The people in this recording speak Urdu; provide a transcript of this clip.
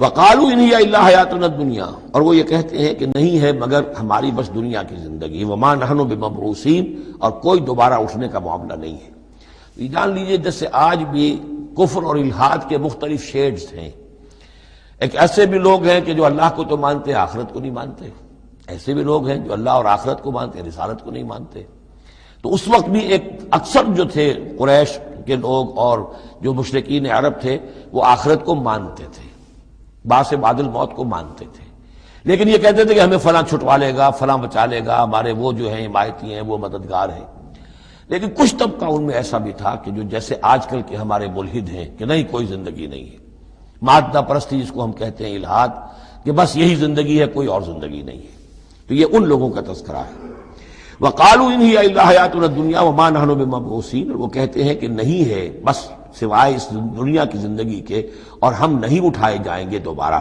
وقالوا ان ہی الا حیاتنا الدنیا، اور وہ یہ کہتے ہیں کہ نہیں ہے مگر ہماری بس دنیا کی زندگی، وما نحن بمبعوثین، اور کوئی دوبارہ اٹھنے کا معاملہ نہیں ہے۔ یہ جان لیجئے جیسے آج بھی کفر اور الحاد کے مختلف شیڈز ہیں۔ ایک ایسے بھی لوگ ہیں کہ جو اللہ کو تو مانتے آخرت کو نہیں مانتے، ایسے بھی لوگ ہیں جو اللہ اور آخرت کو مانتے رسالت کو نہیں مانتے۔ تو اس وقت بھی ایک اکثر جو تھے قریش کے لوگ اور جو مشرکین عرب تھے وہ آخرت کو مانتے تھے، باس بعد الموت کو مانتے تھے، لیکن یہ کہتے تھے کہ ہمیں فلاں چھٹوا لے گا، فلاں بچا لے گا، ہمارے وہ جو ہیں حمایتی ہیں، وہ مددگار ہیں۔ لیکن کچھ طبقہ ان میں ایسا بھی تھا کہ جو جیسے آج کل کے ہمارے ملحد ہیں کہ نہیں کوئی زندگی نہیں ہے، مادہ پرستی جس کو ہم کہتے ہیں الحاد، کہ بس یہی زندگی ہے، کوئی اور زندگی نہیں ہے۔ تو یہ ان لوگوں کا تذکرہ ہے۔ وقالوا ان ہی الا حیاتنا الدنیا وما نحن بمبعوثین، اور وہ کہتے ہیں کہ نہیں ہے بس سوائے اس دنیا کی زندگی کے، اور ہم نہیں اٹھائے جائیں گے دوبارہ۔